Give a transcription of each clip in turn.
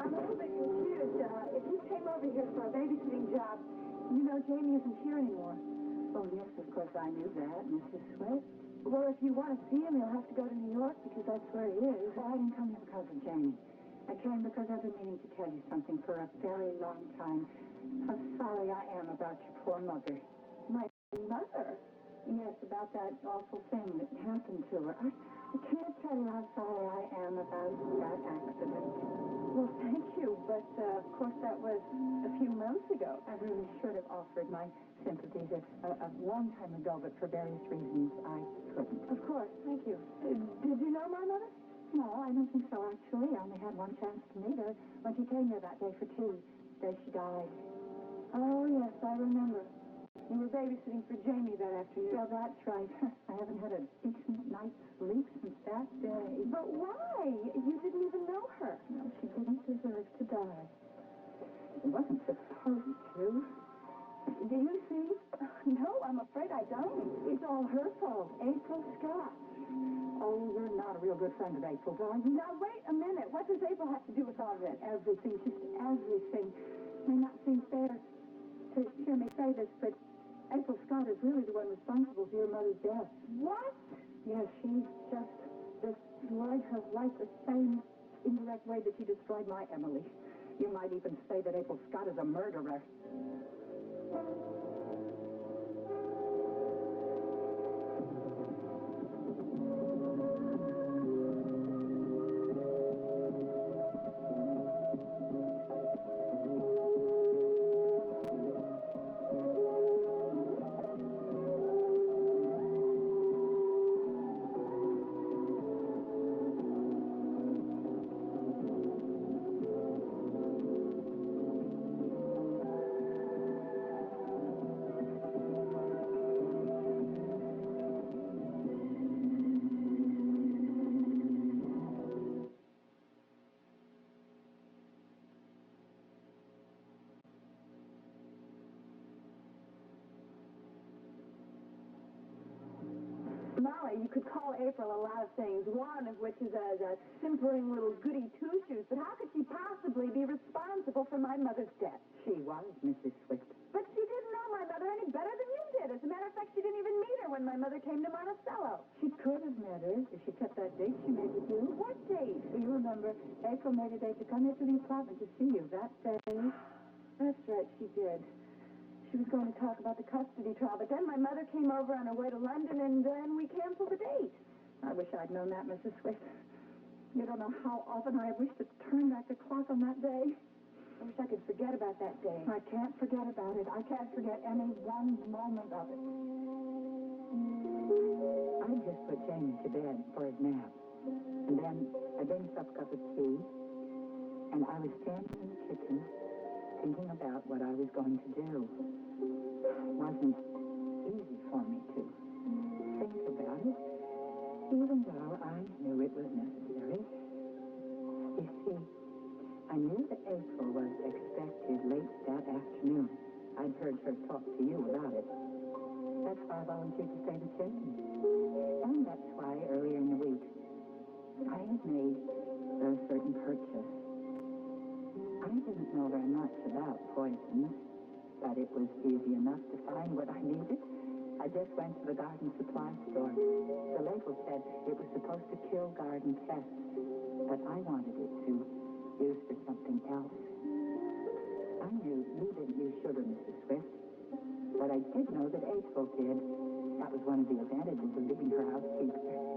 I'm a little bit confused. If you came over here for a babysitting job, you know Jamie isn't here anymore. Oh, yes, of course I knew that, Mrs. Swift. Well, if you want to see him, you'll have to go to New York because that's where he is. Well, I didn't come here because of Jamie. I came because I've been meaning to tell you something for a very long time. How sorry I am about your poor mother. My mother? Yes, about that awful thing that happened to her. I can't tell you how sorry I am about that accident. Well, thank you, but of course that was a few months ago. I really should have offered my sympathies a long time ago, but for various reasons I couldn't. Of course, thank you. Did you know my mother? No, I don't think so, actually. I only had one chance to meet her when she came here that day for tea. The day she died. Oh, yes, I remember. You were babysitting for Jamie that afternoon. Yeah, that's right. I haven't had a decent night's sleep since that day. But why? You didn't even know her. No, she didn't deserve to die. She wasn't supposed to. Do you see? No, I'm afraid I don't. It's all her fault. April Scott. Oh, you're not a real good friend of April's, are you? Now, wait a minute. What does April have to do with all this? Everything, just everything. It may not seem fair to hear me say this, but April Scott is really the one responsible for your mother's death. What? Yes, she just destroyed her life the same indirect way that she destroyed my Emily. You might even say that April Scott is a murderer. Molly, you could call April a lot of things, one of which is a simpering little goody two-shoes, but how could she possibly be responsible for my mother's death? She was, Mrs. Swift. But she didn't know my mother any better than you did. As a matter of fact, she didn't even meet her when my mother came to Monticello. She could have met her if she kept that date she made with you. What date? Do you remember? April made a date to come here to the apartment to see you that day. That's right, she did. She was going to talk about the custody trial, but then my mother came over on her way to London, and then we canceled the date. I wish I'd known that, Mrs. Swift. You don't know how often I wished to turn back the clock on that day. I wish I could forget about that day. I can't forget about it. I can't forget any one moment of it. I just put Jamie to bed for his nap. And then I made himself a cup of tea, and I was standing in the kitchen thinking about what I was going to do. It wasn't easy for me to think about it, even though I knew it was necessary. You see, I knew that April was expected late that afternoon. I'd heard her talk to you about it. That's why I volunteered to stay with Jamie. And that's why earlier in the week, I had made a certain purchase. I didn't know very much about poisons, but it was easy enough to find what I needed. I just went to the garden supply store. The label said it was supposed to kill garden pests, but I wanted it to use for something else. I knew you didn't use sugar, Mrs. Swift, but I did know that April did. That was one of the advantages of being her housekeeper.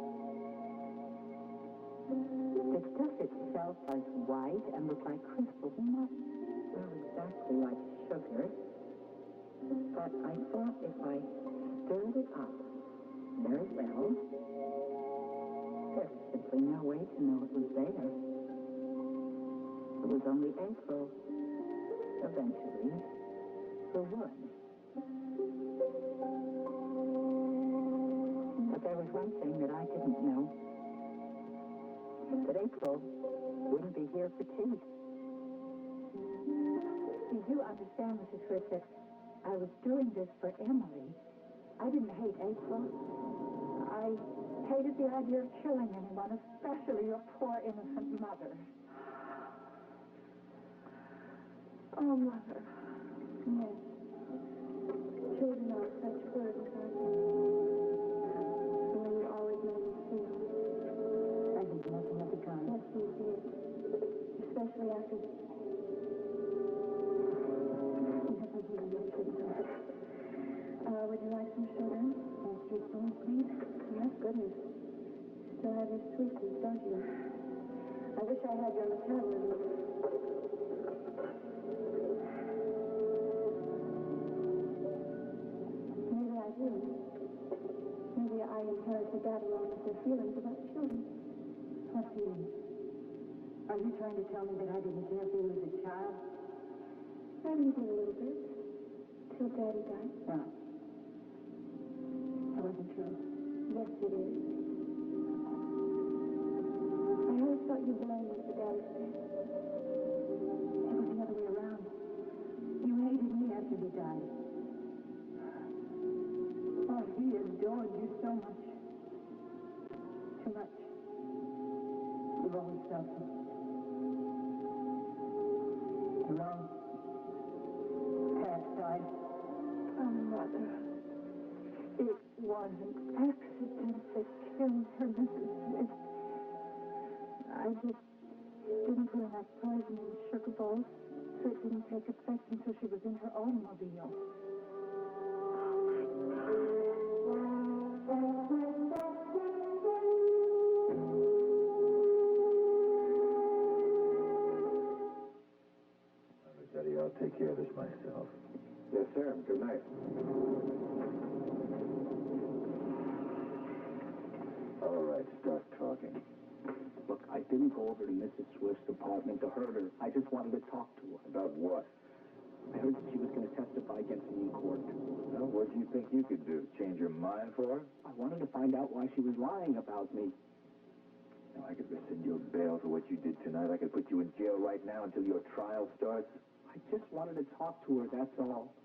The stuff itself was white and looked like crystals, not exactly like sugar. But I thought if I stirred it up very well, there was simply no way to know it was there. It was only April, eventually, who would. But there was one thing that I didn't know. That April wouldn't be here for tea. You do understand, Mrs. Swift, that I was doing this for Emily. I didn't hate April. I hated the idea of killing anyone, especially your poor innocent mother. Oh, Mother. Yes. Children are such burdens, aren't they? The way you always made me feel. I did nothing of the kind. Yes, you did. Especially after... Would you like some sugar? Extra spoon, please. Yes, goodness. Still have your sweetness, don't you? I wish I had your metabolism. Maybe I do. Maybe I inherited that along with your feelings about children. What feelings? Are you trying to tell me that I didn't care for you as a child? Maybe you did a little bit. Till Daddy died. No. That wasn't true. Yes, it is. I always thought you blamed me for Daddy's death. It was the other way around. You hated me after he died. Oh, he adored you so much. Too much. You've always felt it. Your own past side. Oh, Mother. It was an accident that killed her, Mrs. Smith. I just didn't put enough poison in sugar bowls, so it didn't take effect until she was in her automobile. Daddy, I'll take care of this myself. Yes, sir. Good night. All right, start talking. Look, I didn't go over to Mrs. Swift's apartment to hurt her. I just wanted to talk to her. About what? I heard that she was going to testify against me in court. Well, what do you think you could do? Change your mind for her? I wanted to find out why she was lying about me. Now, I could rescind your bail for what you did tonight. I could put you in jail right now until your trial starts. I just wanted to talk to her, that's all.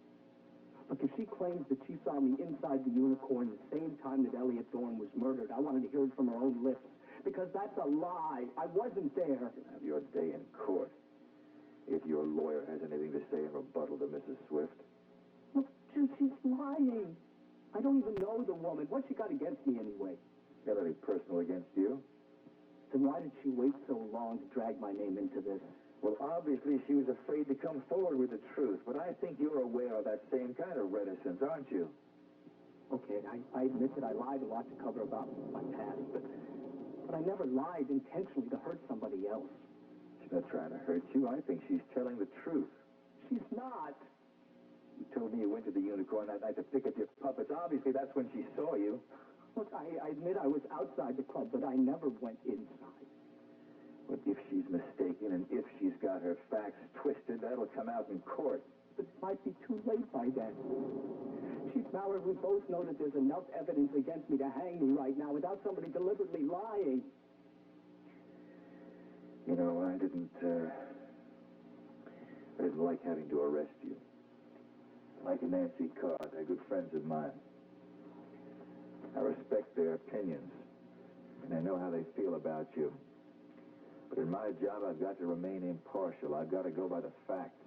Look, if she claims that she saw me inside the unicorn the same time that Elliot Thorne was murdered, I wanted to hear it from her own lips. Because that's a lie. I wasn't there. You can have your day in court. If your lawyer has anything to say in rebuttal to Mrs. Swift. Look, she's lying. I don't even know the woman. What's she got against me anyway? Got anything personal against you? Then why did she wait so long to drag my name into this? Well, obviously she was afraid to come forward with the truth, but I think you're aware of that same kind of reticence, aren't you? Okay, I admit that I lied a lot to cover about my past, but I never lied intentionally to hurt somebody else. She's not trying to hurt you. I think she's telling the truth. She's not. You told me you went to the unicorn that night to pick up your puppets. Obviously, that's when she saw you. Look, I admit I was outside the club, but I never went inside. But if she's mistaken and if she's got her facts twisted, that'll come out in court. But it might be too late by then. Chief Mallard, we both know that there's enough evidence against me to hang me right now without somebody deliberately lying. You know, I didn't like having to arrest you. Like Nancy Carr, they're good friends of mine. I respect their opinions, and I know how they feel about you. But in my job, I've got to remain impartial. I've got to go by the facts.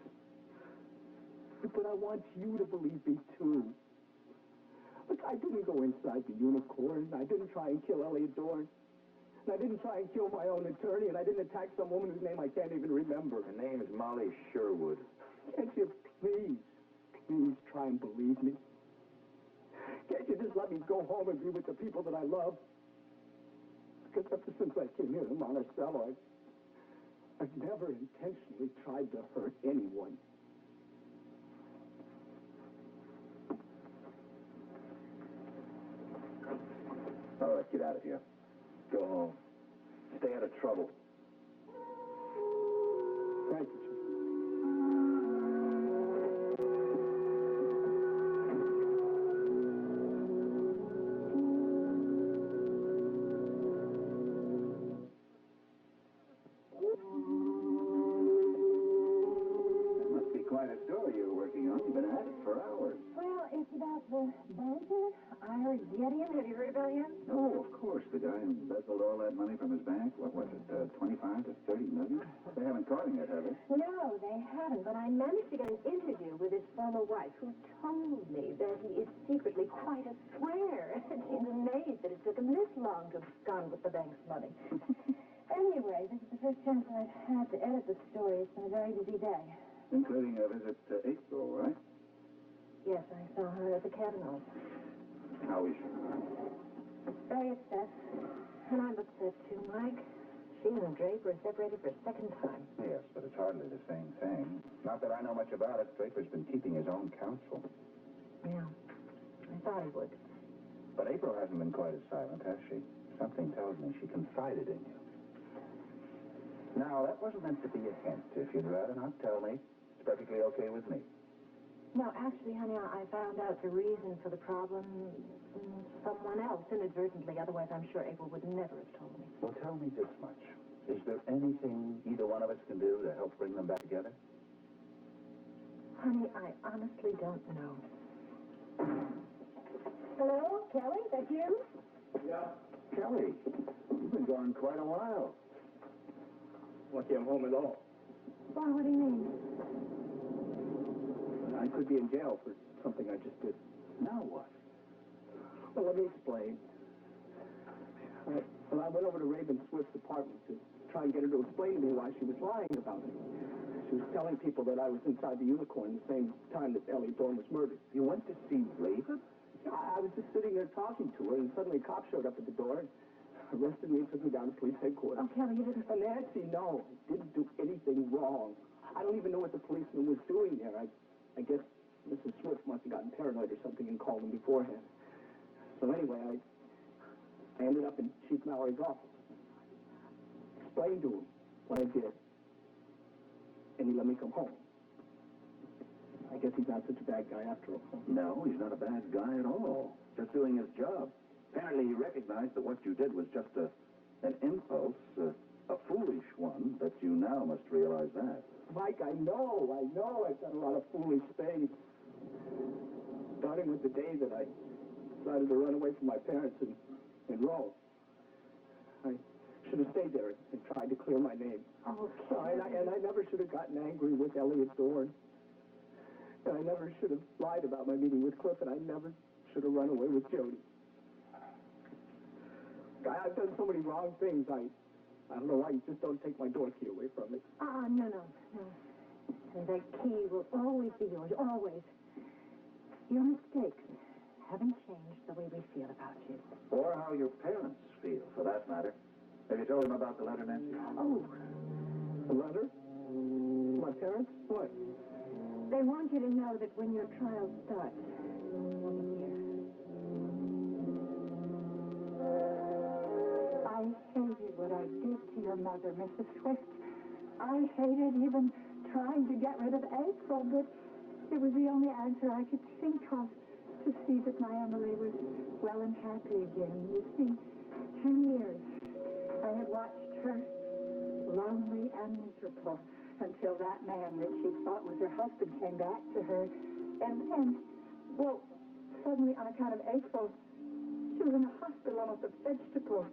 But I want you to believe me, too. Look, I didn't go inside the unicorn. I didn't try and kill Elliot Thorne. And I didn't try and kill my own attorney, and I didn't attack some woman whose name I can't even remember. Her name is Molly Sherwood. Can't you please try and believe me? Can't you just let me go home and be with the people that I love? Because ever since I came here to Monticello, I've never intentionally tried to hurt anyone. All right, get out of here. Go home. Stay out of trouble. Thank you, Chief. That must be quite a story you're working on. You've been at it for hours. Well, it's about the banker, Ira Gideon. Have you heard about him? Oh, of course. The guy who embezzled all that money from his bank. What was it, 25 to 30 million? They haven't caught him yet, yet, have they? No, they haven't, but I managed to get an interview with his former wife, who told me that he is secretly quite a swear. And she's amazed that it took him this long to abscond with the bank's money. Anyway, this is the first chance I've had to edit the story. It's been a very busy day. Including a visit to April, right? Yes, I saw her at the Kavanaugh. How is she? Very upset. And I'm upset too, Mike. She and Draper are separated for a second time. Yes, but it's hardly the same thing. Not that I know much about it. Draper's been keeping his own counsel. Yeah, I thought he would. But April hasn't been quite as silent, has she? Something tells me she confided in you. Now, that wasn't meant to be a hint. If you'd rather not tell me, it's perfectly okay with me. No, actually, honey, I found out the reason for the problem from someone else inadvertently. Otherwise, I'm sure April would never have told me. Well, tell me this much. Is there anything either one of us can do to help bring them back together? Honey, I honestly don't know. Hello, Kelly? That you? Yeah. Kelly, you've been gone quite a while. Lucky I'm home at all. Why, what do you mean? I could be in jail for something I just did. Now what? Well, let me explain. I went over to Raven Swift's apartment to try and get her to explain to me why she was lying about it. She was telling people that I was inside the Unicorn the same time that Elliot Dorn was murdered. You went to see Raven? I was just sitting there talking to her, and suddenly a cop showed up at the door and arrested me and took me down to police headquarters. Oh, Kelly, you didn't... Nancy, no. I didn't do anything wrong. I don't even know what the policeman was doing there. I guess Mrs. Swift must have gotten paranoid or something and called him beforehand. So anyway, I ended up in Chief Mallory's office. Explained to him what I did. And he let me come home. I guess he's not such a bad guy after all. No, he's not a bad guy at all. Just doing his job. Apparently he recognized that what you did was just an impulse, a foolish one, but you now must realize that. Mike, I know I've done a lot of foolish things. Starting with the day that I decided to run away from my parents in Rome. I should have stayed there and tried to clear my name. Oh, And I never should have gotten angry with Elliot Dorn. And I never should have lied about my meeting with Cliff, and I never should have run away with Jody. I've done so many wrong things. I don't know why you just don't take my door key away from me. No. And that key will always be yours, always. Your mistakes haven't changed the way we feel about you. Or how your parents feel, for that matter. Have you told him about the letter, Nancy? Oh, The letter? My parents? What? they want you to know that when your trial starts, you'll be here. I hated what I did to your mother, Mrs. Swift. I hated even trying to get rid of April, but it was the only answer I could think of to see that my Emily was well and happy again. You see, 10 years I had watched her lonely and miserable until that man that she thought was her husband came back to her. And well, suddenly on account of April, she was in the hospital almost a vegetable.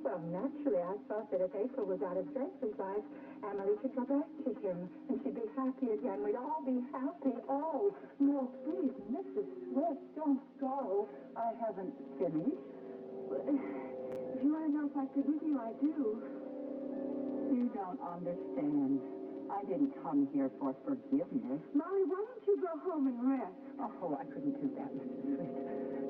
Well, naturally, I thought that if April was out of Draper's life, Emily could go back to him, and she'd be happy again. We'd all be happy. Oh, no, please, Mrs. Swift, don't go. I haven't finished. If you want to know if I forgive you, I do. You don't understand. I didn't come here for forgiveness. Molly, why don't you go home and rest? Oh, I couldn't do that, Mrs. Swift.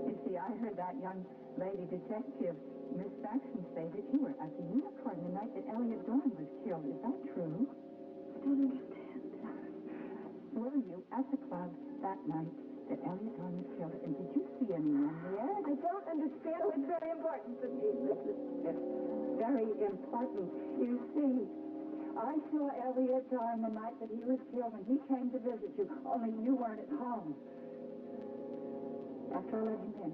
You see, I heard that young lady detective, Miss Saxon, say that you were at the Unicorn the night that Elliot Dorn was killed. Is that true? I don't understand. Were you at the club that night that Elliot Dorn was killed? And did you see anyone there? I don't understand. Oh, it's very important to me, Mrs. It's very important. You see, I saw Elliot Dorn the night that he was killed, and he came to visit you, only you weren't at home. After I let him in,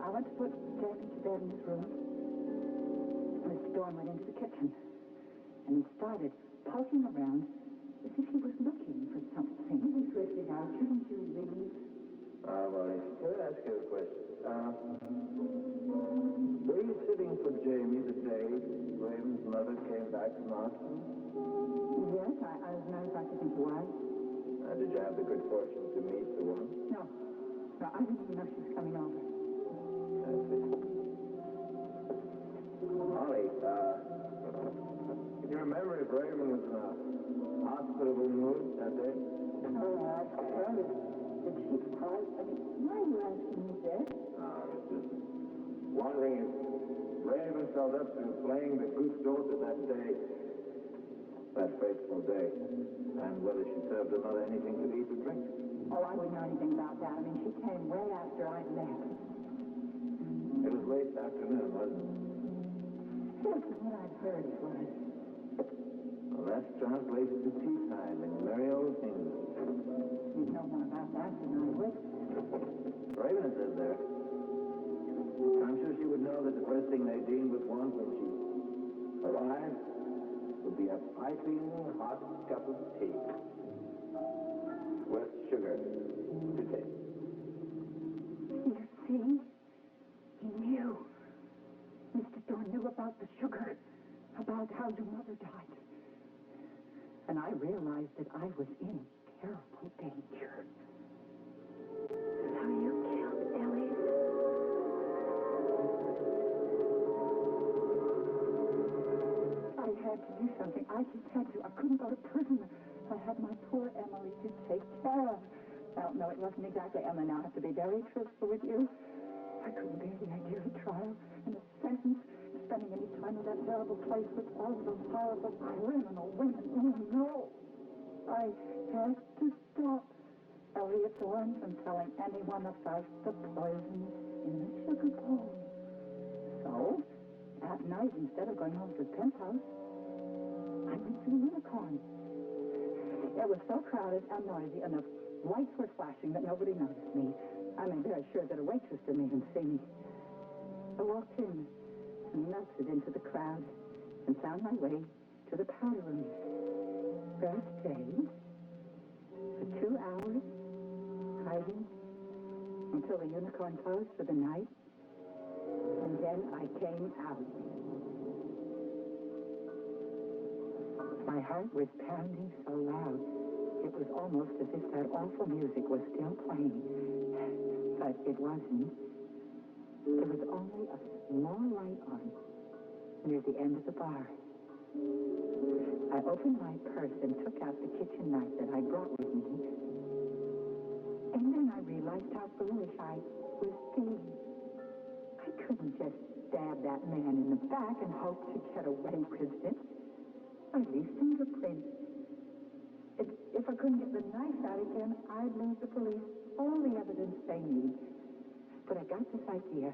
I went to put Jamie to bed in his room. Mr. Dorn went into the kitchen, and he started poking around as if he was looking for something. Mrs. Swift, now, shouldn't you leave? Molly, can I ask you a question? Were you sitting for Jamie the day Raven's mother came back from hospital? Yes, as a matter of fact, I think it was. Did you have the good fortune to meet the woman? No, I didn't even know she was coming over. I see. Molly, can you remember if Raven was in a hospitable mood that day? Did she cry? I mean, why are you asking me this? I was just wondering if Raven felt up to playing the good daughter that day, that fateful day, and whether she served her mother anything to eat or drink. Oh, I wouldn't know anything about that. I mean, she came way after I left. It was late afternoon, wasn't it? Yes, from what I've heard it was. Well, that's translated to tea time in merry old England. You'd know more about that than I would. Raven is there. I'm sure she would know that the first thing Nadine would want when she arrived would be a piping hot cup of tea with sugar to take. You see? He knew. Mr. Dorn knew about the sugar, about how your mother died. And I realized that I was in terrible danger. So you killed Elliot? I had to do something. I just had to. I couldn't go to prison. I had my poor Emily to take care of. Well, no, it wasn't exactly Emma. Now, I have to be very truthful with you. I couldn't bear the idea of a trial and a sentence, spending any time in that terrible place with all of those horrible criminal women. Oh, no. I had to stop Elliot Dorn from telling anyone about the poison in the sugar bowl. So, at night, instead of going home to the penthouse, I went to the Unicorn. It was so crowded and noisy, and the lights were flashing that nobody noticed me. I'm very sure that a waitress didn't even see me. I walked in and melted into the crowd and found my way to the powder room. There I stayed for 2 hours, hiding until the Unicorn closed for the night, and then I came out. My heart was pounding so loud, it was almost as if that awful music was still playing. But it wasn't. There was only a small light on near the end of the bar. I opened my purse and took out the kitchen knife that I brought with me. And then I realized how foolish I was being. I couldn't just stab that man in the back and hope to get away with it. I leave fingerprints. If I couldn't get the knife out again, I'd lose the police all the evidence they need. But I got this idea.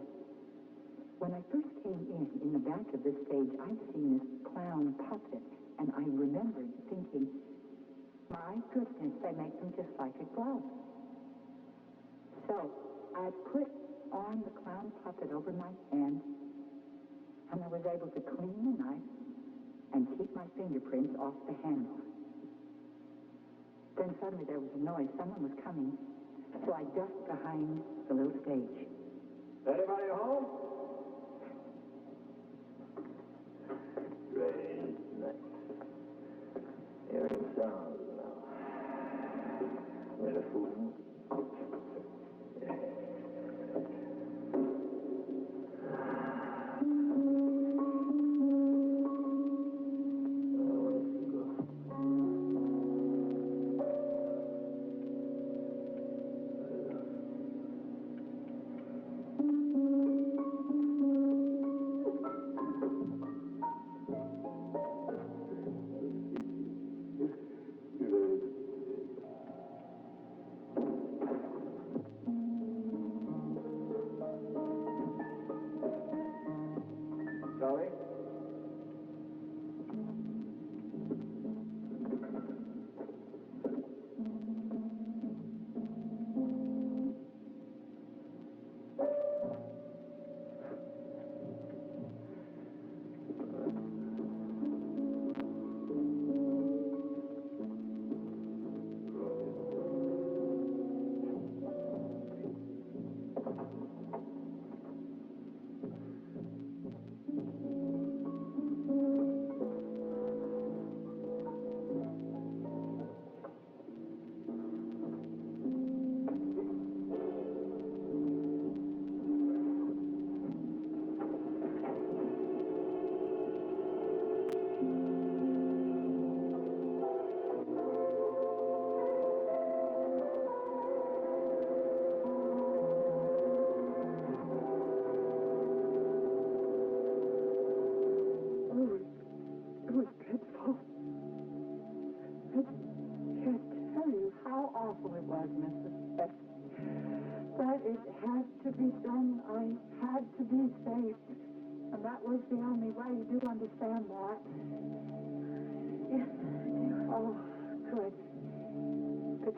When I first came in the back of the stage, I'd seen this clown puppet, and I remembered thinking, my goodness, they make them just like a glove. So I put on the clown puppet over my hand, and I was able to clean the knife and keep my fingerprints off the handle. Then suddenly there was a noise. Someone was coming. So I ducked behind the little stage. Anybody home? Great night. Hearing sounds now. Where the fool?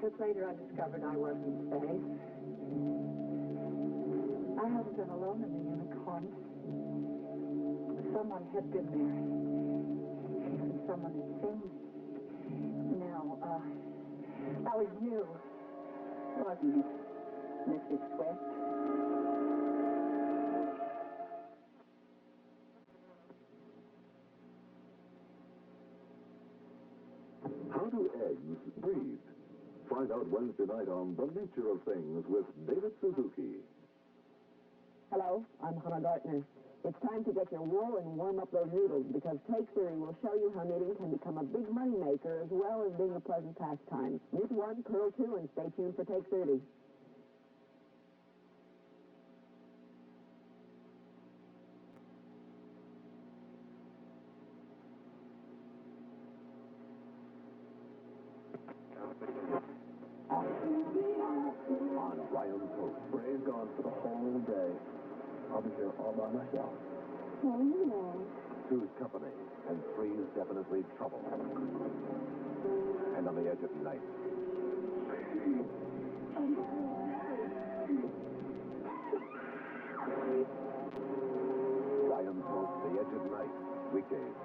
Just later I discovered I wasn't safe. I hadn't been alone in the unicorn. Someone had been there. Someone had seen me. Now, that was you, wasn't it, Mrs. Swift? How do eggs breathe? Find out Wednesday night on The Nature of Things with David Suzuki. Hello, I'm Hannah Gartner. It's time to get your wool and warm up those noodles because Take Theory will show you how knitting can become a big money maker as well as being a pleasant pastime. Knit 1, purl 2, and stay tuned for Take 30. On Ryan's Hope. Ray's gone for the whole day. I'll be here all by myself. Two's company, and three's definitely trouble. And on the edge of night. Ryan's Hope, The Edge of Night, weekdays.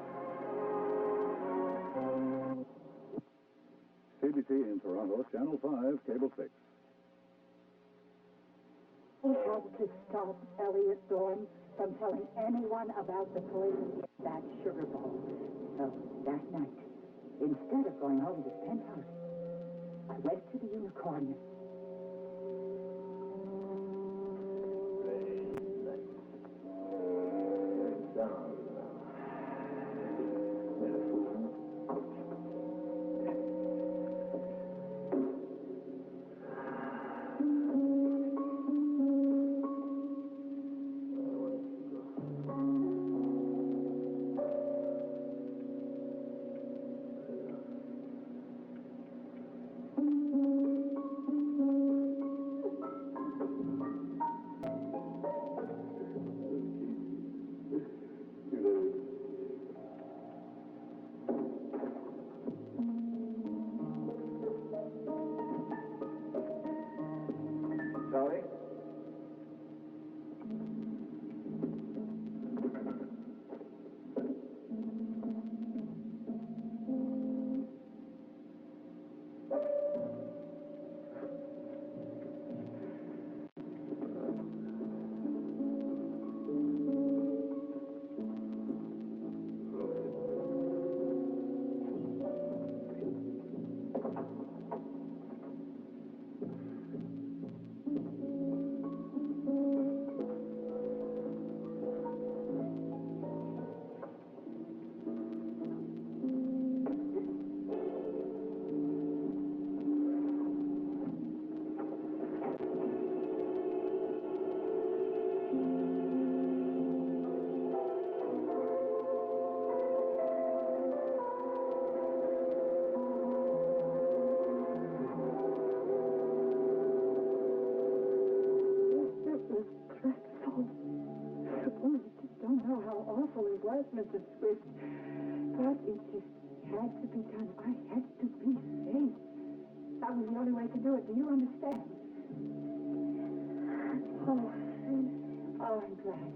CBC in Toronto, Channel 5, Cable 6. He had to stop Elliot Dorn from telling anyone about the poison in that sugar bowl. So that night, instead of going home to his penthouse, I went to the unicorn. Charlie? Mrs. Swift, but it just had to be done. I had to be safe. That was the only way to do it. Do you understand? Oh, I'm glad.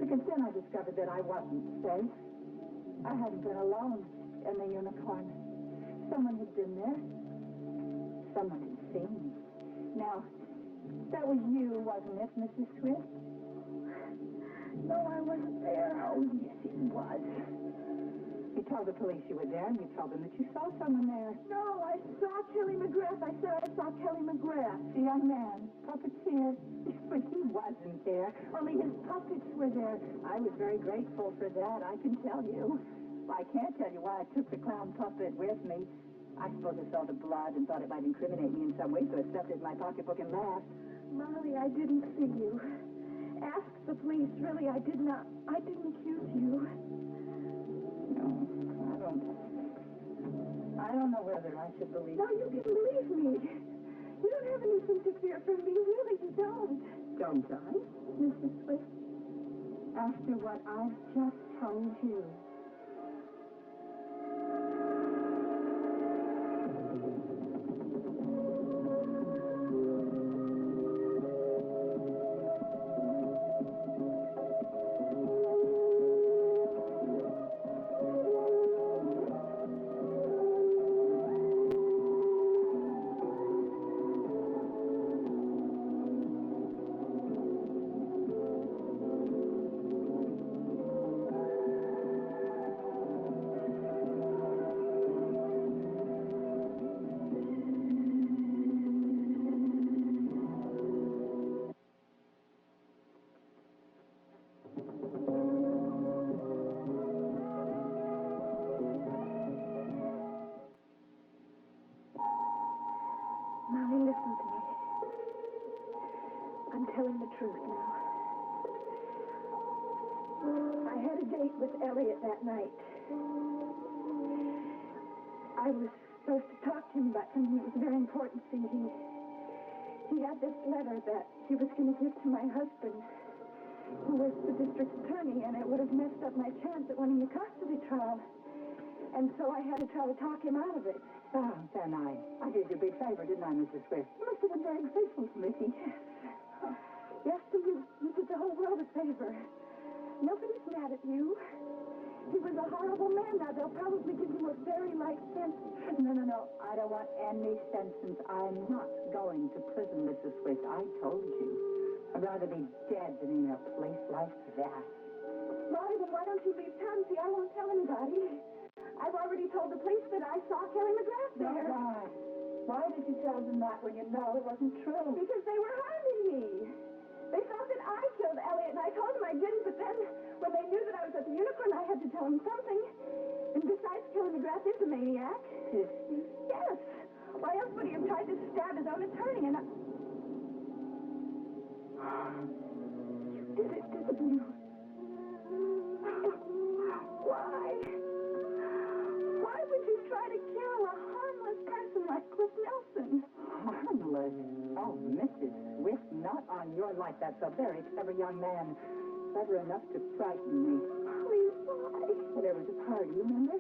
Because then I discovered that I wasn't safe. I hadn't been alone in the unicorn. Someone had been there. Someone had seen me. Now, that was you, wasn't it, Mrs. Swift? No, I wasn't there. Oh, yes, it was. You told the police you were there, and you told them that you saw someone there. No, I saw Kelly McGrath. I said I saw Kelly McGrath. The young man, puppeteer. But he wasn't there. Only his puppets were there. I was very grateful for that, I can tell you. I can't tell you why I took the clown puppet with me. I suppose I saw the blood and thought it might incriminate me in some way, so I stuffed it in my pocketbook and laughed. Molly, I didn't see you. Ask the police. Really, I didn't accuse you. No, I don't know whether I should believe No, you can believe me. You don't have anything to fear from me. Really, you don't. Don't I, Mrs. Swift? After what I've just told you. Elliot that night. I was supposed to talk to him about something that was very important. See, he had this letter that he was going to give to my husband, who was the district attorney, and it would have messed up my chance at winning the custody trial. And so I had to try to talk him out of it. Oh, then I did you a big favor, didn't I, Mrs. Swift? You must have been very grateful to me. Yes, you did the whole world a favor. Nobody's mad at you. He was a horrible man. Now, they'll probably give you a very light sentence. No. I don't want any sentence. I'm not going to prison, Mrs. Swift. I told you. I'd rather be dead than in a place like that. Molly, then why don't you leave town? See, I won't tell anybody. I've already told the police that I saw Kelly McGrath there. Why? Why did you tell them that when you know it wasn't true? Because they were harming me. They thought that I killed Elliot, and I told them I didn't, but then when they knew that I was at the Unicorn, I had to tell them something. And besides, Kelly McGrath is a maniac. Is he? Yes. Why else would he have tried to stab his own attorney? And you did it, didn't you? Why? Why would you try to kill a harmless person like Cliff Nelson? Harmless? Oh, Mrs. Swift, not on your life. That's a very clever young man. Clever enough to frighten me. Please, why? Well, there was a party, you remember?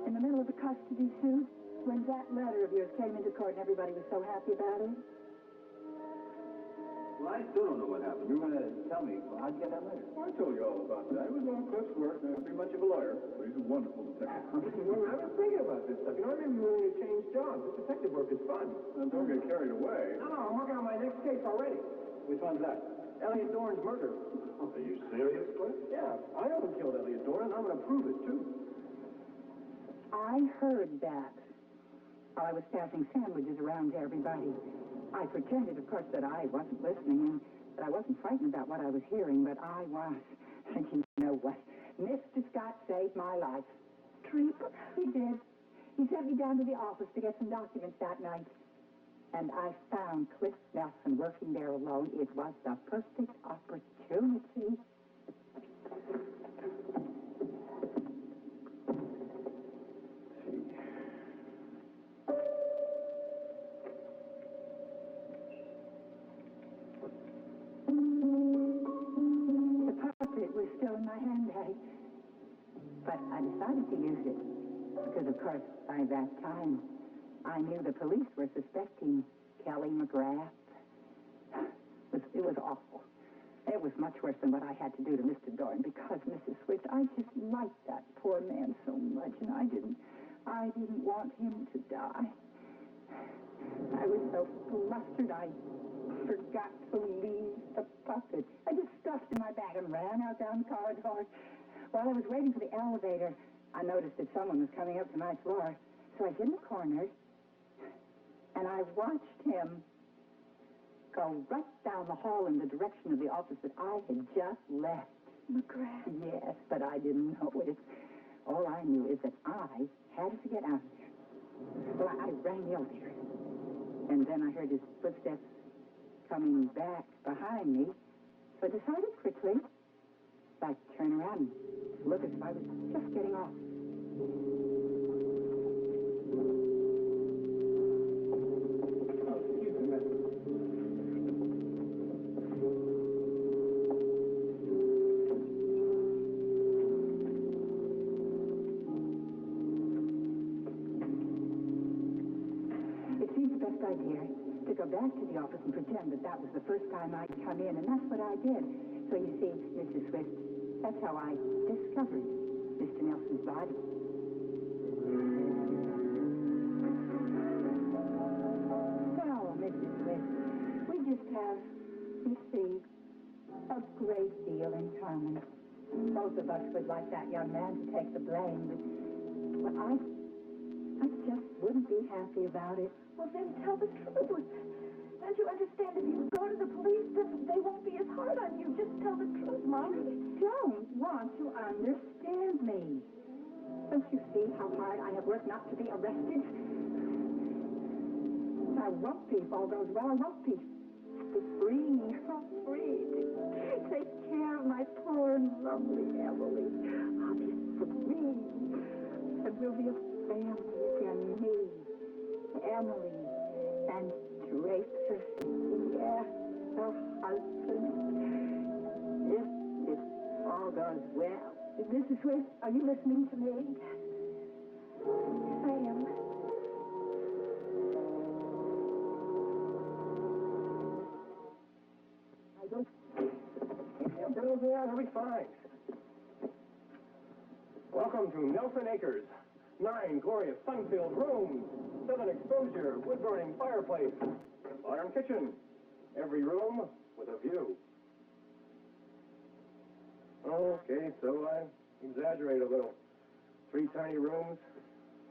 In the middle of the custody suit, when that letter of yours came into court and everybody was so happy about it. Well, I still don't know what happened. You were going to tell me. Well, how'd you get that letter? I told you all about that. I was on Cliff's work, and I'm pretty much of a lawyer. But he's a wonderful detective. I've been thinking about this stuff. You know, maybe we're going to change jobs. This detective work is fun. Don't get carried away. No, I'm working on my next case already. Which one's that? Elliot Dorn's murder. Oh, are you serious, Cliff? Yeah, I haven't killed Elliot Dorn, and I'm going to prove it, too. I heard that while I was passing sandwiches around to everybody. I pretended, of course, that I wasn't listening and that I wasn't frightened about what I was hearing, but I was. And you know what? Mr. Scott saved my life. Draper? He did. He sent me down to the office to get some documents that night. And I found Cliff Nelson working there alone. It was the perfect opportunity. Still in my handbag. But I decided to use it because, of course, by that time, I knew the police were suspecting Kelly McGrath. It was awful. It was much worse than what I had to do to Mr. Dorn because, Mrs. Swift, I just liked that poor man so much, and I didn't want him to die. I was so flustered, I forgot to leave the puppet. I just stuffed in my bag and ran out down the corridor. While I was waiting for the elevator, I noticed that someone was coming up to my floor. So I hid in the corner, and I watched him go right down the hall in the direction of the office that I had just left. McGrath? Yes, but I didn't know it. All I knew is that I had to get out of there. Well, I rang the elevator, and then I heard his footsteps coming back behind me, so I decided quickly I'd turn around and look as if I was just getting off. Oh, excuse me, miss. It seemed the best idea to go back to the office and pretend that was the first time I'd come in, and that's what I did. So you see, Mrs. Swift, that's how I discovered Mr. Nelson's body. Well, Mrs. Swift, we just have, you see, a great deal in common. Both of us would like that young man to take the blame, but I just wouldn't be happy about it. Well, then tell the truth. Don't you understand? If you go to the police, they won't be as hard on you. Just tell the truth, Molly. You don't want to understand me. Don't you see how hard I have worked not to be arrested? I won't be if all goes well. I won't be. Free. Free to take care of my poor and lovely Emily. Oh, just for me. And we'll be a family again. Me, Emily, and Draper. Yes, her husband. If all goes well. Mrs. Swift, are you listening to me? Yes, I am. It'll be fine. Welcome to Nelson Acres. 9 glorious sun-filled rooms, southern exposure, wood-burning fireplace, modern kitchen. Every room with a view. Okay, so I exaggerate a little. 3 tiny rooms,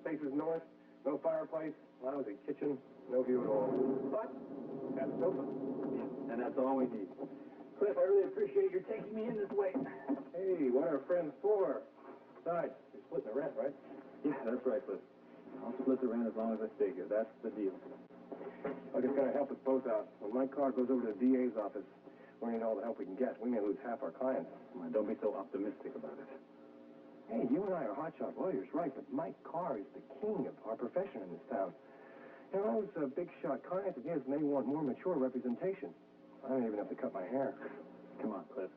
faces north, no fireplace, lousy kitchen, no view at all. But that's sofa. Yeah, and that's all we need. Cliff, I really appreciate your taking me in this way. Hey, what are friends for? Besides, you're splitting the rent, right? Yeah, that's right, Cliff. I'll split the rent as long as I stay here. That's the deal. I just gotta help us both out. When my car goes over to the DA's office, we need all the help we can get. We may lose half our clients. Don't be so optimistic about it. Hey, you and I are hotshot lawyers, right? But Mike Carr is the king of our profession in this town. You know, those big shot clients of his may want more mature representation. I don't even have to cut my hair. Come on, Cliff.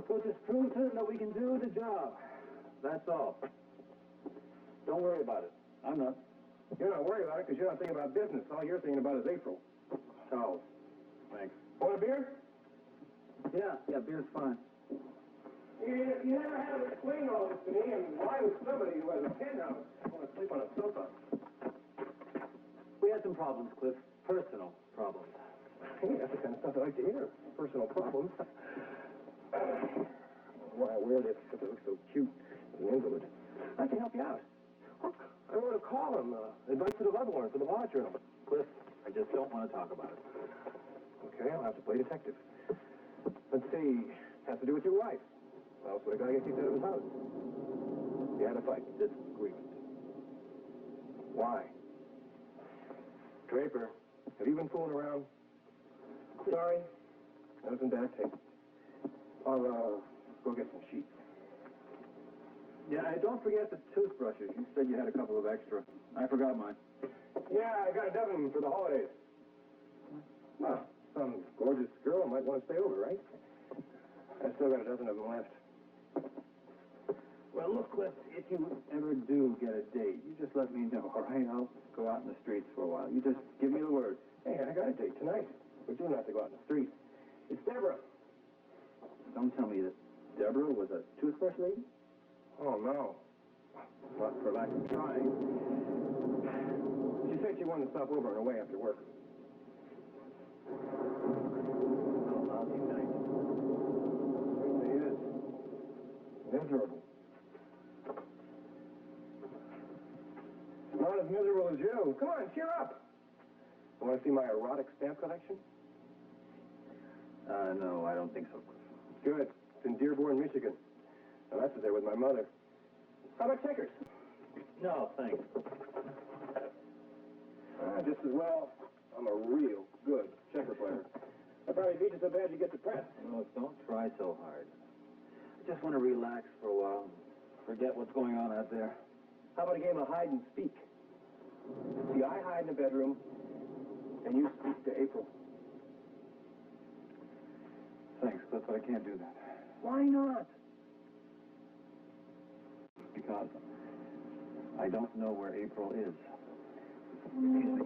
We'll just prove to them that we can do the job. That's all. Don't worry about it. I'm not. You're not worried about it because you're not thinking about business. All you're thinking about is April. Oh, thanks. Want a beer? Yeah, beer's fine. If you never had to explain all this to me, and why would somebody who has a penthouse want to sleep on a sofa? We had some problems, Cliff. Personal problems. Hey, that's the kind of stuff I like to hear. Personal problems. Why I wear this because it looks so cute as an invalid. I can help you out. Look, I wrote a column, advice to the love warrant for the Law Journal. Cliff, I just don't want to talk about it. Okay, I'll have to play detective. Let's see, has to do with your wife. How else would a guy get kicked out of his house? You had a fight. Disagreement. Why? Draper, have you been fooling around? Sorry. That was in bad taste. I'll, go get some sheets. Yeah, don't forget the toothbrushes. You said you had a couple of extra. I forgot mine. Yeah, I got a dozen for the holidays. Well, some gorgeous girl might want to stay over, right? I still got a dozen of them left. Well, look, Cliff, if you ever do get a date, you just let me know, all right? I'll go out in the streets for a while. You just give me the word. Hey, I got a date tonight. We do not have to go out in the street. It's Deborah. Don't tell me that Deborah was a toothbrush lady? Oh, no. Not for lack of trying. She said she wanted to stop over on her way after work. Oh, lousy night. It really is. Miserable. Not as miserable as you. Come on, cheer up. You want to see my erotic stamp collection? No, I don't think so. Good. It's in Dearborn, Michigan. Now, that's there with my mother. How about checkers? No, thanks. Just as well, I'm a real good checker player. I probably beat you so bad you get depressed. Look, don't try so hard. I just want to relax for a while. Forget what's going on out there. How about a game of hide and speak? See, I hide in the bedroom, and you speak to April. Thanks, Cliff, but I can't do that. Why not? Because I don't know where April is. Excuse me.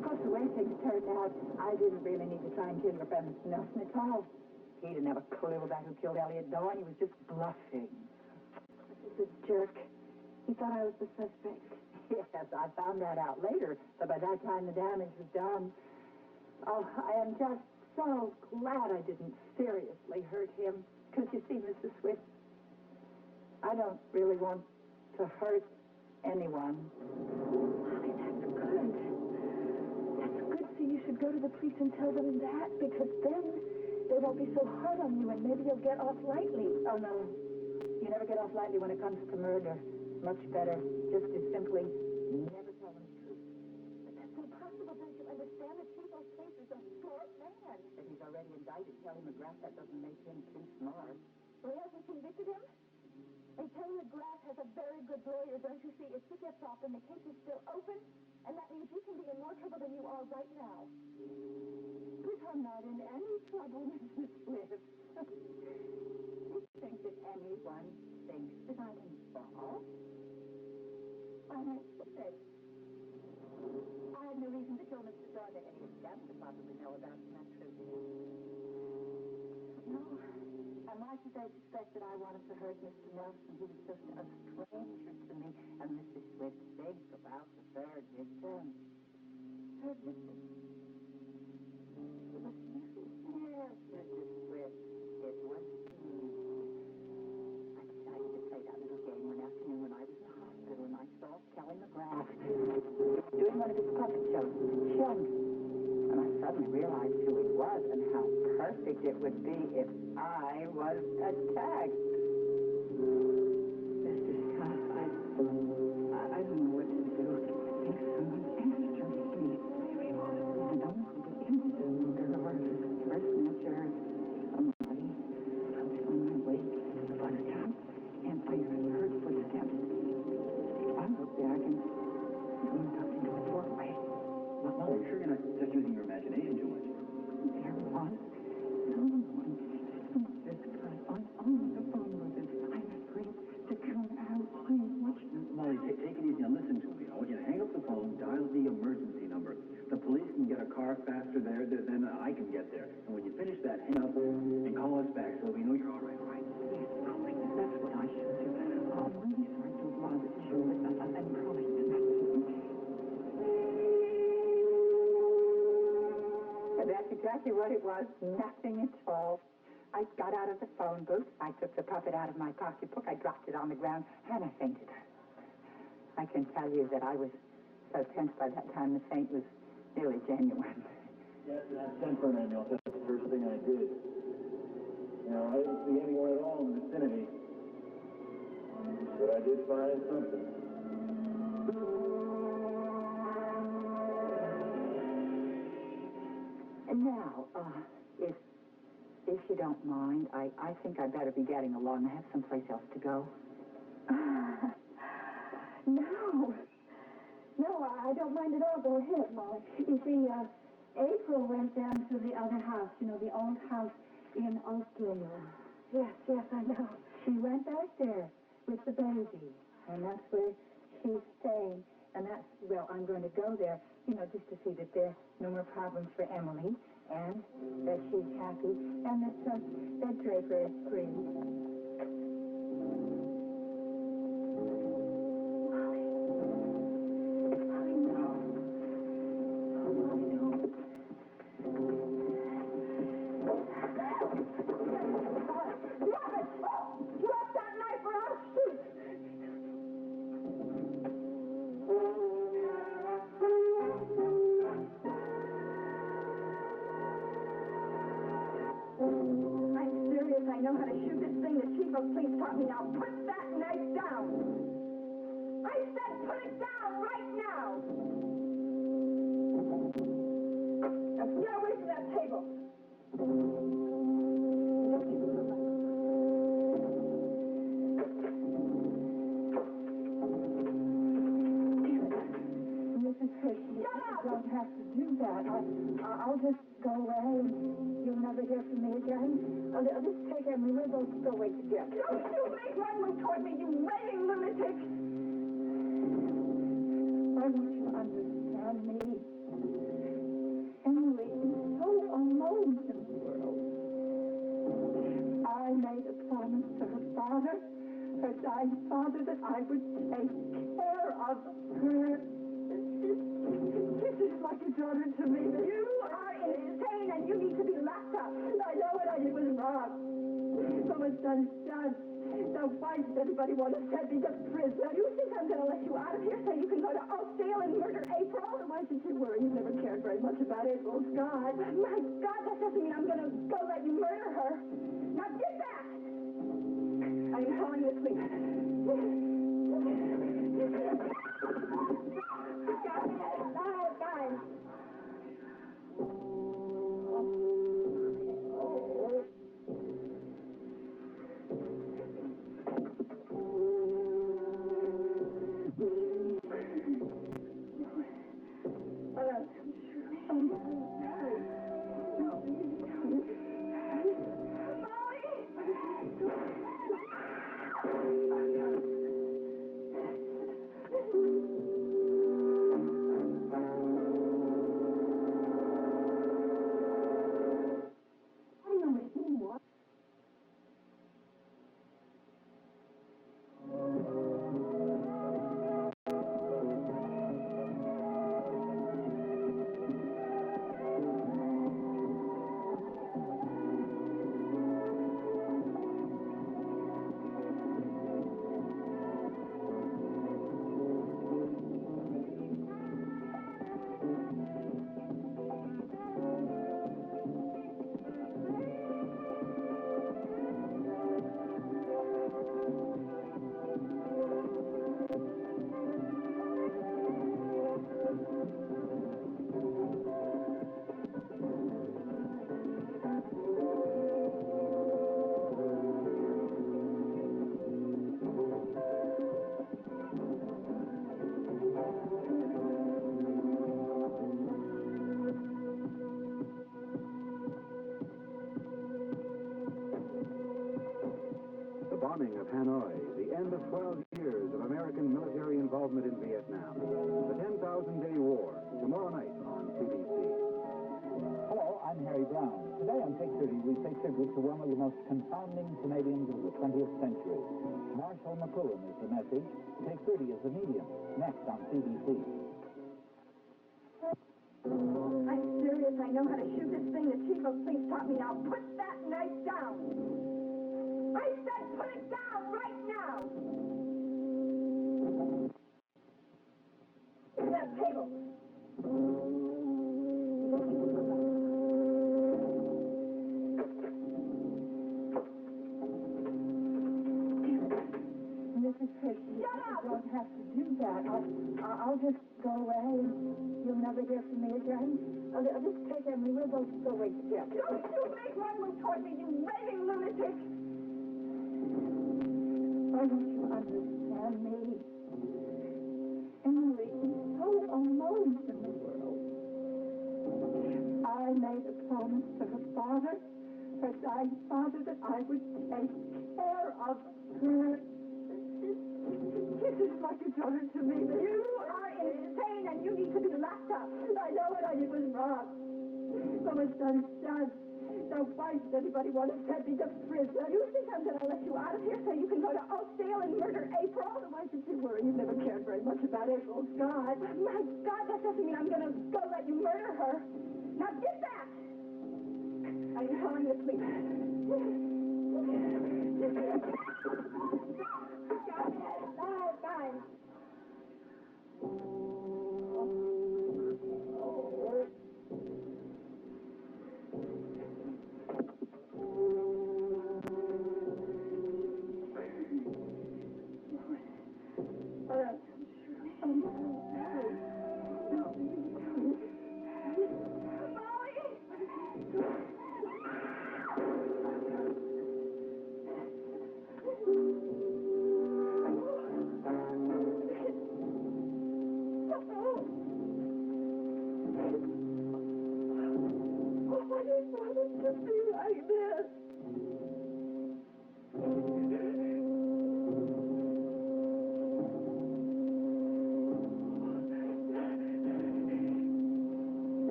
Of course, the way things turned out, I didn't really need to try and kill your friend, Mr. Nelson, at all. He didn't have a clue about who killed Elliot Dawn. He was just bluffing. This jerk. He thought I was the suspect. Yes, I found that out later, but by that time the damage was done. Oh, I am just so glad I didn't seriously hurt him. Because you see, Mrs. Swift, I don't really want to hurt anyone. Molly, that's good. That's good, so you should go to the police and tell them that, because then they won't be so hard on you, and maybe you'll get off lightly. Oh, no. You never get off lightly when it comes to murder. Much better just to simply never tell them the truth. But that's impossible. Don't you understand that Chief O'Case is a smart man? If he's already indicted Kelly McGrath, that doesn't make him too smart. Well, hasn't convicted him? And Kelly McGrath has a very good lawyer, don't you see? If he gets off, then the case is still open, and that means you can be in more trouble than you are right now. But I'm not in any trouble, Mrs. Swift. You think that anyone thinks that I'm involved? Why not say? I have no reason to kill Mr. Dawn that any scamp could possibly know about, isn't that true? No. And why should they suspect that I wanted to hurt Mr. Nelson? He was just a stranger to me. And Mrs. Swift, think about the third victim. Third victim? It was you. Yes, Mrs. Swift. It was you. I decided to play that little game one afternoon when I was in the hospital and I saw Kelly McGrath doing one of his puppet shows in Sharon. And I suddenly realized who he was and how perfect it would be if I was attacked. Mr. Scott, I don't know what to do. I think someone's after me. I don't know who the innocent or first snatcher, somebody. I was on my way to the bus stop and I heard footsteps. I looked back and someone ducked into the doorway. Molly, you're sure you're not just using your imagination too much? There was someone. This guy, I'm on the phone with him. I'm afraid to come out. Please watch me. Molly, take it easy and listen to me. I want you to hang up the phone, dial the emergency number. The police can get a car faster there than I can get there. And when you finish that, hang up and call us back so we know you're all right, all right? Yes, probably. That's what I should do. I'm really sorry to have bothered you. I'm probably That's exactly what it was. Nothing at all. I got out of the phone booth. I took the puppet out of my pocketbook. I dropped it on the ground, and I fainted. I can tell you that I was so tense by that time, the faint was really genuine. Yes, and I sent for an ambulance. That's the first thing I did. You know, I didn't see anyone at all in the vicinity. But I did find something. And now, if you don't mind, I think I better be getting along. I have someplace else to go. No, I don't mind at all. Go ahead, Molly. You see, April went down to the other house, you know, the old house in Oakdale. Yes, I know. She went back there with the baby, and that's where she's staying. And that's, well, I'm going to go there, you know, just to see that there are no more problems for Emily, and that she's happy, and that Draper is free. I know how to shoot this thing. The chief of police taught me. Now put that knife down. I said put it down right now. Now get away from that table. Mrs. Fish, you don't have to do that. I'll just go away. You'll never hear from me again. I'll just take Emily. We'll both go away together. Don't you make one move toward me, you raving lunatic. I want you to understand me. died father that I would take care of her. This is like a daughter to me. You are insane and you need to be locked up. I know what I did was wrong. So what's done is done. Now why does everybody want to send me to prison? You think I'm going to let you out of here so you can go to Oakdale and murder April? Why should you worry? You've never cared very much about April's God. My God, that doesn't mean I'm going to go let you murder her. Now get back! I'm calling the police. Bye. bombing of Hanoi, the end of 12 years of American military involvement in Vietnam. The 10,000-day war, tomorrow night on CBC. Hello, I'm Harry Brown. Today on Take 30, we pay tribute to one of the most confounding Canadians of the 20th century. Marshall McLuhan is the message. Take 30 is the medium. Next on CBC. I'm serious. I know how to shoot this thing. The chief of police taught me. Now put that knife down. I said put it down right now. That table. Mrs. Christie, you don't have to do that. I'll just go away. You'll never hear from me again. I'll just take Emily. We'll both go away together. Don't you make one move toward me, you raving lunatic! Why don't you understand me? Emily is so alone in the world. I made a promise to her father, her dying father, that I would take care of her. This is like a daughter to me. You are insane and you need to be locked up. I know what I did was wrong. So much done is done. Now why does anybody want to send me to prison? You think I'm going to let you out of here so you can go to Oakdale and murder April? Why should you worry? You've never cared very much about April's God. My God, that doesn't mean I'm going to go let you murder her. Now get back! I'm calling the police. Bye.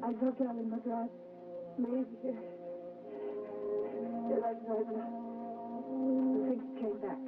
I know, darling Madras. Leave here. That's right. The things came back.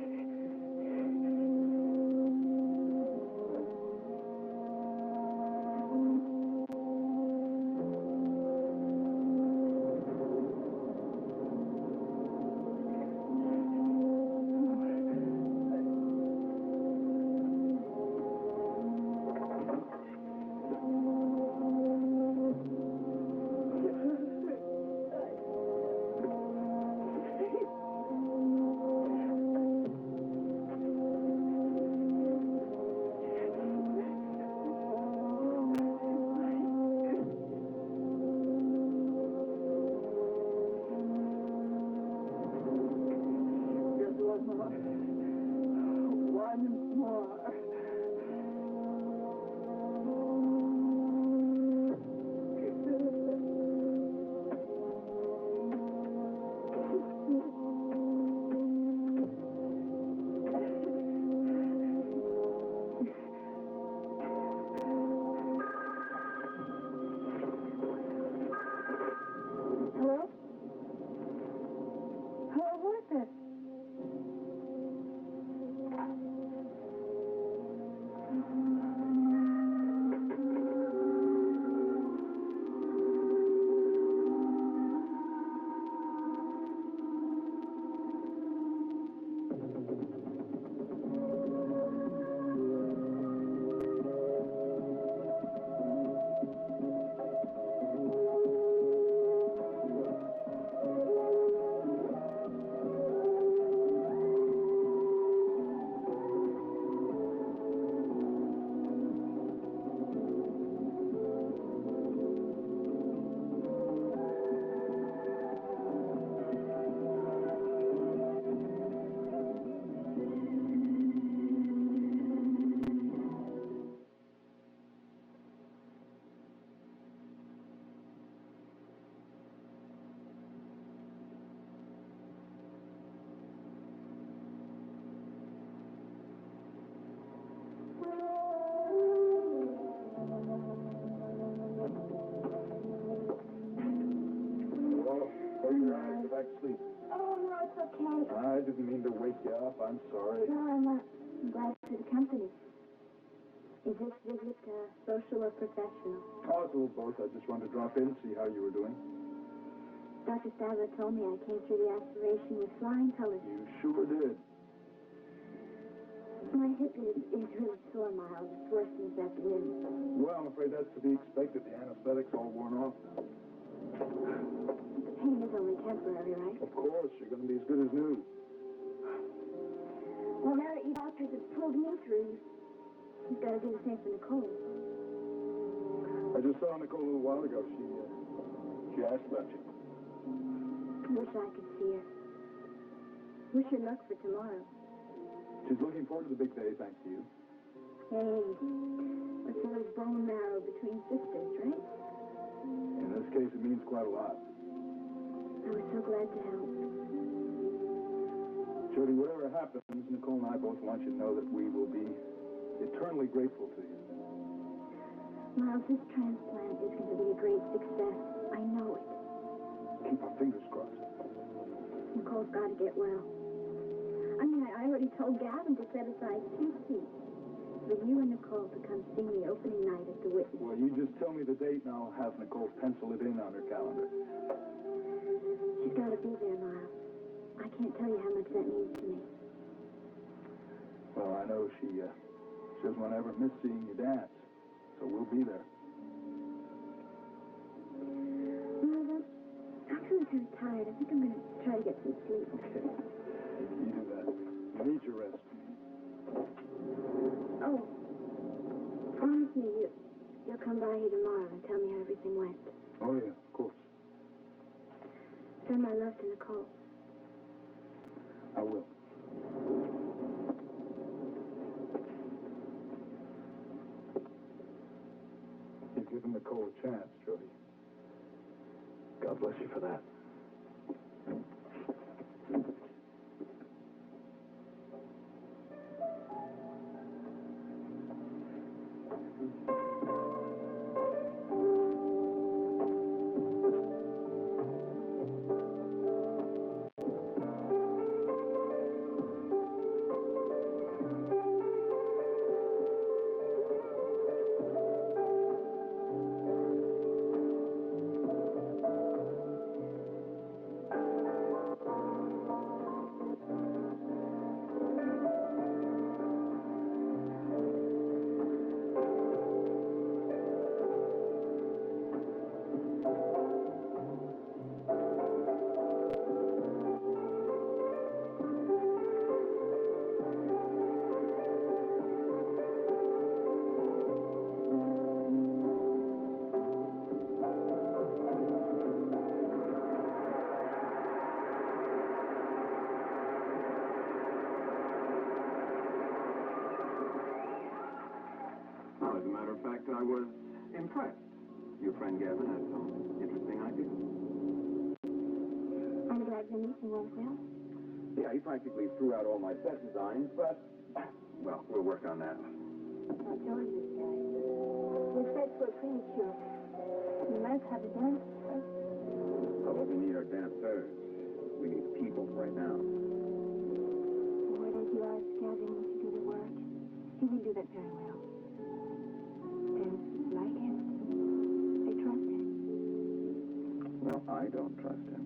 Sleep. Oh, no, it's okay. I didn't mean to wake you up. I'm sorry. No, I'm glad for the company. Is this visit social or professional? Oh, it's a little both. I just wanted to drop in and see how you were doing. Dr. Stadler told me I came through the aspiration with flying colors. You sure did. My hip is really sore, Miles. It's worse than this afternoon. Well, I'm afraid that's to be expected. The anesthetic's all worn off now. The pain is only temporary, right? Of course. You're going to be as good as new. Well, now that you doctors have pulled me through, you've got to do the same for Nicole. I just saw Nicole a little while ago. She asked about you. Wish I could see her. Wish her luck for tomorrow. She's looking forward to the big day, thanks to you. Hey, what's a little bone marrow between sisters, right? In this case, it means quite a lot. I was so glad to help. Jody, whatever happens, Nicole and I both want you to know that we will be eternally grateful to you. Miles, this transplant is going to be a great success. I know it. Keep our fingers crossed. Nicole's got to get well. I mean, I already told Gavin to set aside 2 seats for you and Nicole to come see me opening night at the Whitney. Well, you just tell me the date and I'll have Nicole pencil it in on her calendar. She's got to be there, Miles. I can't tell you how much that means to me. Well, I know she doesn't want to ever miss seeing you dance, so we'll be there. Well, I'm feeling kind of tired. I think I'm going to try to get some sleep. Okay. You do that. You need your rest. Oh, promise me you'll come by here tomorrow and tell me how everything went. Oh, yeah, of course. Send my love to Nicole. I will. You've given Nicole a chance, Jody. God bless you for that. matter of fact, I was impressed. Your friend Gavin has some interesting ideas. I'm glad you're meeting well, Will. Yeah, he practically threw out all my set designs, but, well, we'll work on that. I told you, Gary. The sets were premature. You might have a dance first. Oh, what we need are dancers. We need people right now. Why don't you ask Gavin to do the work? He will do that very well. Dancers like him. They trust him. Well, I don't trust him.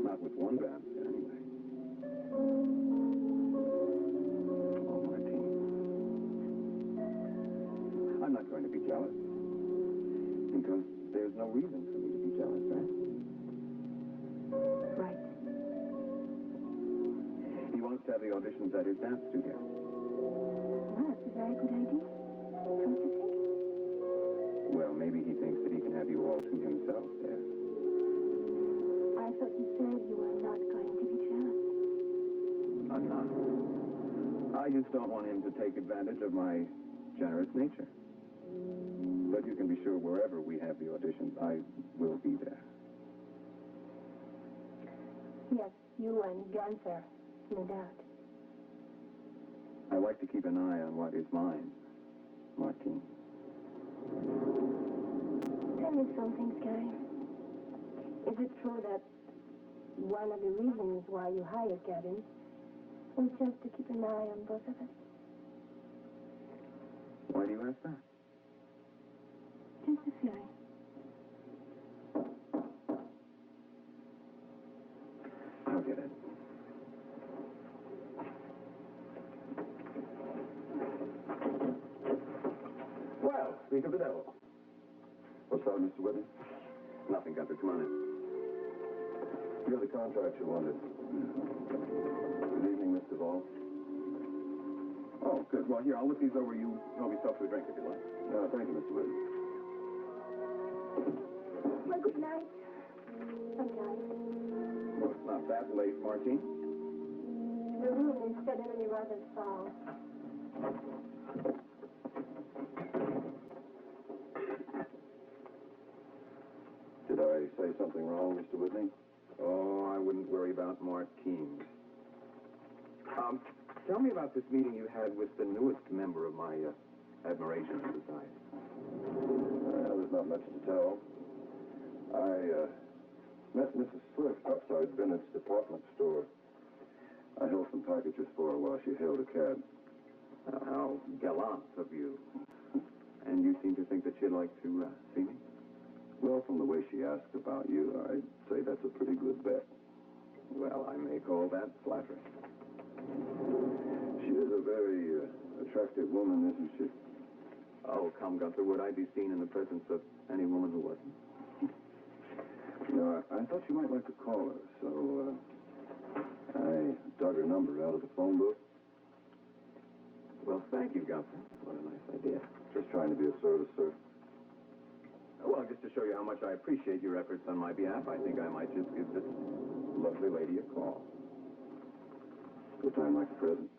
Not with one dancer, anyway. Oh, Martine. I'm not going to be jealous. Because there's no reason for me to be jealous, right? Right. He wants to have the auditions at his dance studio. Well, that's a very good idea. Don't you think? Well, maybe he thinks that he can have you all to himself there. I thought you said you were not going to be jealous. I'm not. I just don't want him to take advantage of my generous nature. But you can be sure wherever we have the auditions, I will be there. Yes, you and Gunther, no doubt. I like to keep an eye on what is mine, Martine. Tell me something, Gary. Is it true that one of the reasons why you hired Gavin was just to keep an eye on both of us? Why do you ask that? Just a feeling. I'll get it. Well, speak of the devil. What's that, Mr. Whitney? Nothing, Gunther. Come on in. You're the contract you wanted. Good evening, Mr. Vaughn. Oh, good. Well, here, I'll look these over. You help yourself to a drink if you like. No, thank you, Mr. Whitney. Well, good night. Sometimes. Well, it's not that late, Martine. The room is suddenly rather foul. Did I say something wrong, Mr. Whitney? Oh, I wouldn't worry about Martine. Tell me about this meeting you had with the newest member of my Admiration Society. Well, there's not much to tell. I met Mrs. Swift outside Bennett's department store. I held some packages for her while she hailed a cab. How gallant of you. And you seem to think that she'd like to see me? Well, from the way she asked about you, I'd say that's a pretty good bet. Well, I may call that flattering. She is a very attractive woman, isn't she? Oh, come, Gunther, would I be seen in the presence of any woman who wasn't? No, I thought you might like to call her, so I dug her number out of the phone book. Well, thank you, Gunther. What a nice idea. Just trying to be of service, sir. Well, just to show you how much I appreciate your efforts on my behalf, I think I might just give this lovely lady a call. Good time like the present.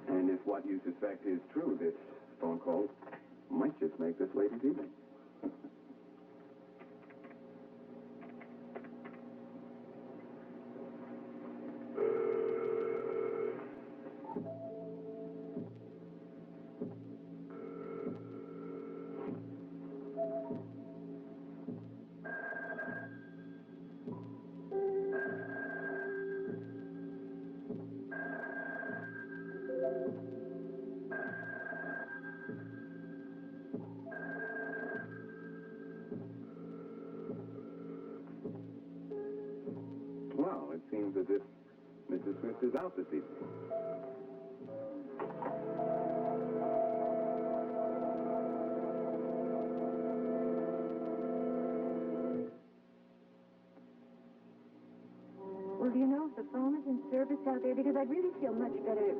And if what you suspect is true, this phone call might just make this lady's evening. Well, it seems as if Mrs. Swift is out this evening. Well, do you know if the phone is in service out there? Because I'd really feel much better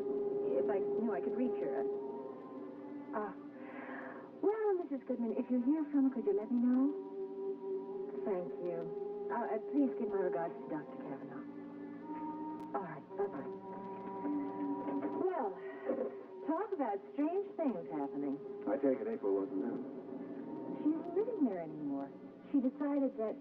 if I knew I could reach her. Well, Mrs. Goodman, if you hear from her, could you let me know? Thank you. Please give my regards to Dr. Kavanaugh. All right, bye-bye. Well, talk what's happening. I take it April wasn't there. She isn't living there anymore. She decided that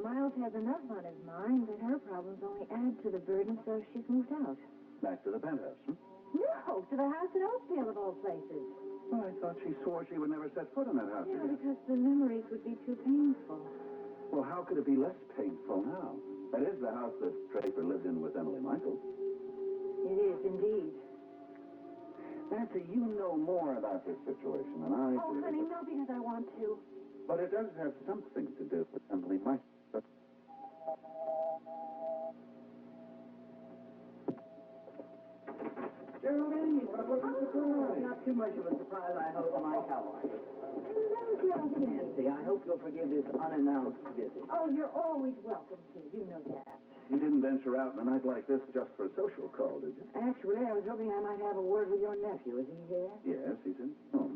Miles has enough on his mind, that her problems only add to the burden, so she's moved out. Back to the penthouse, huh? No, to the house in Oakdale, of all places. Well, I thought she swore she would never set foot in that house Yeah, again. because the memories would be too painful. Well, how could it be less painful now? That is the house that Draper lived in with Emily Michael. It is, indeed. Nancy, you know more about this situation than I do. Oh, honey, no, because I want to. But it does have something to do with Emily Michael. Geraldine, what a pleasant surprise. Not too much of a surprise, I hope, Mike. How are you? Nancy, I hope you'll forgive this unannounced visit. Oh, you're always welcome to. You know that. You didn't venture out on a night like this just for a social call, did you? Actually, I was hoping I might have a word with your nephew. Is he here? Yes, he's in home.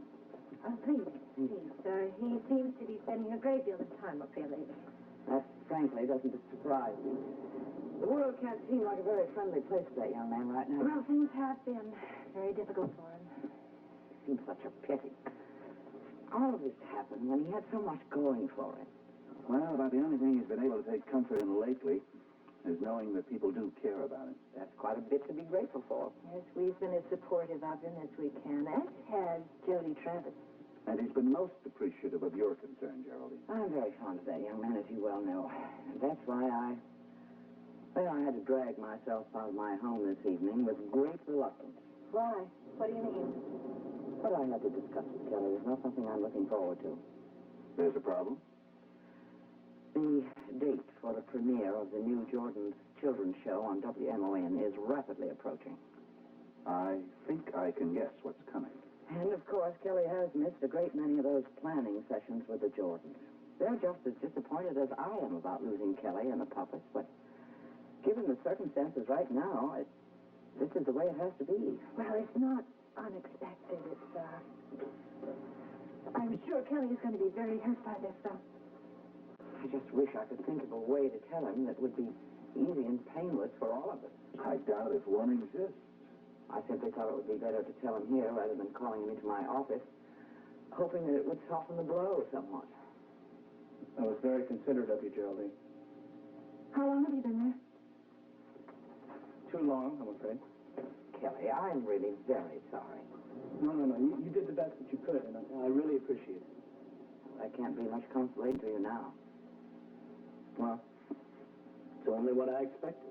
Please, sir. He seems to be spending a great deal of time up here lately. That, frankly, doesn't surprise me. The world can't seem like a very friendly place for that young man right now. Well, things have been very difficult for him. It seems such a pity. All of this happened when he had so much going for him. Well, about the only thing he's been able to take comfort in lately is knowing that people do care about him. That's quite a bit to be grateful for. Yes, we've been as supportive of him as we can, as has Jody Travis. And he's been most appreciative of your concern, Geraldine. I'm very fond of that young man, as you well know. That's why I had to drag myself out of my home this evening with great reluctance. Why? What do you mean? What I had to discuss with Kelly is not something I'm looking forward to. There's a problem? The date for the premiere of the new Jordan's children's show on WMON is rapidly approaching. I think I can guess what's coming. And, of course, Kelly has missed a great many of those planning sessions with the Jordans. They're just as disappointed as I am about losing Kelly and the puppets, but given the circumstances right now, this is the way it has to be. Well, it's not unexpected. It's, I'm sure Kelly is going to be very hurt by this, though. I just wish I could think of a way to tell him that would be easy and painless for all of us. I doubt if one exists. I simply thought it would be better to tell him here rather than calling him into my office, hoping that it would soften the blow somewhat. That was very considerate of you, Geraldine. How long have you been there? Too long, I'm afraid. Kelly, I'm really very sorry. No. You did the best that you could, and I really appreciate it. Well, that can't be much consolation to you now. Well, it's only what I expected.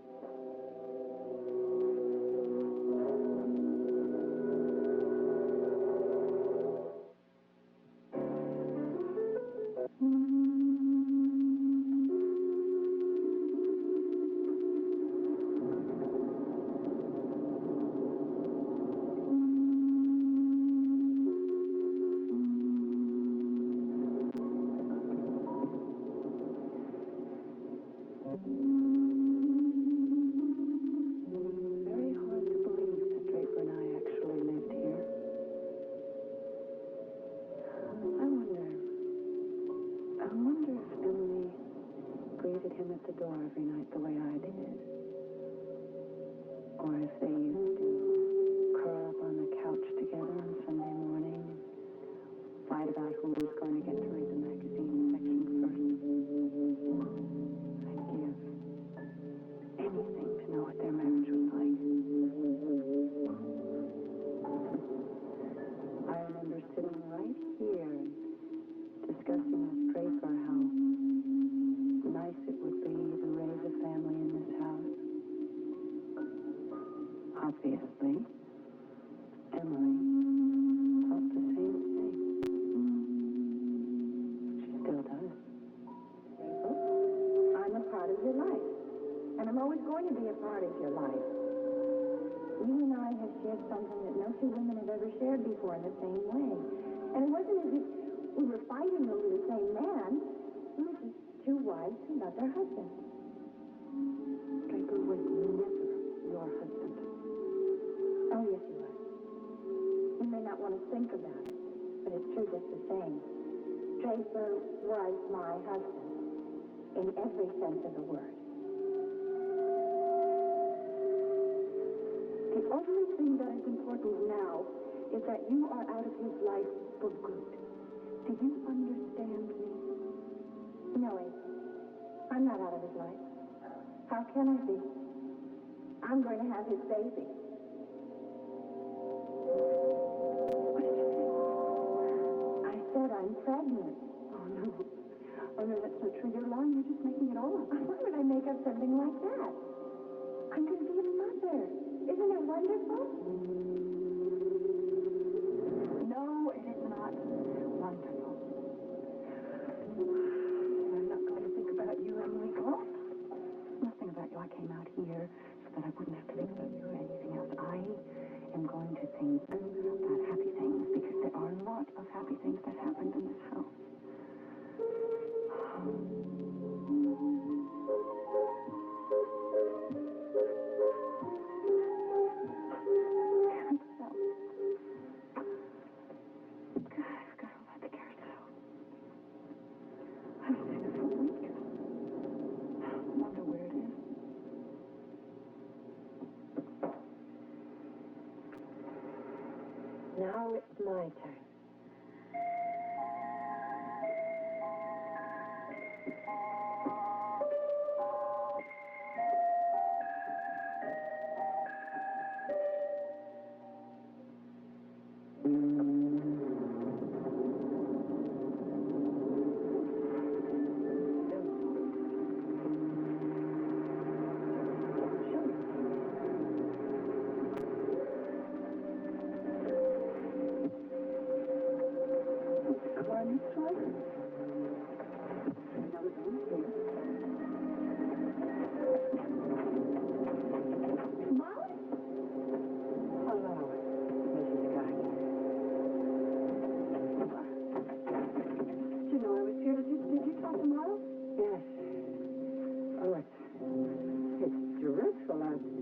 Very hard to believe that Draper and I actually lived here. I wonder if Emily greeted him at the door every night the way I did. Or if they used to curl up on the couch together on Sunday morning and fight about who was going to get to read the magazine section first. I'd give anything to know what their marriage was like. I remember sitting right here and discussing with Draper how nice it would be to raise a family in this house. Obviously, Emily thought the same thing. She still does. I'm a part of your life. And I'm always going to be a part of your life. You and I have shared something that no two women have ever shared before in the same way. And it wasn't as if we were fighting over the same man. We were just two wives who loved our husbands. Draper was never your husband. Oh, yes, he was. You may not want to think about it, but it's true just the same. Draper was my husband, in every sense of the word. The only thing that is important now is that you are out of his life for good. Do you understand me? Millie, I'm not out of his life. How can I be? I'm going to have his baby. What did you say? I said I'm pregnant. Oh, no. Oh, no, that's not true. You're lying. You're just making it all up. Why would I make up something like that? I'm going to be a mother. Isn't it wonderful? No, it is not wonderful. I'm not going to think about you, Emily. Oh, nothing about you. I came out here so that I wouldn't have to think about you or anything else. I am going to think about happy things because there are a lot of happy things that happened in this house. Now it's my turn.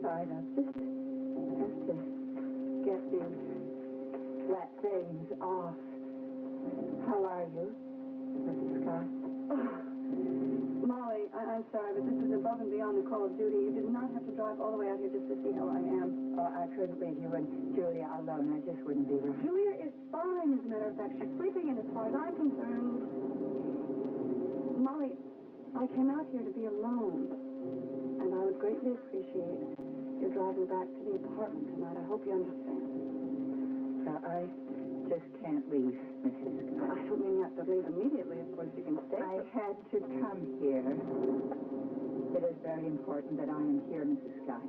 I just have to get these wet things off. How are you, Mrs. Scott? Oh, Molly, I'm sorry, but this is above and beyond Nicole's duty. You did not have to drive all the way out here just to see how I am. Oh, I couldn't leave you and Julia alone. I just wouldn't be right. Julia is fine, as a matter of fact. She's sleeping, and as far as I'm concerned, Molly, I came out here to be alone, and I would greatly appreciate your driving back to the apartment tonight. I hope you understand. I just can't leave, Mrs. Scott. I don't mean you have to leave immediately. Of course, you can stay. I had to come here. It is very important that I am here, Mrs. Scott.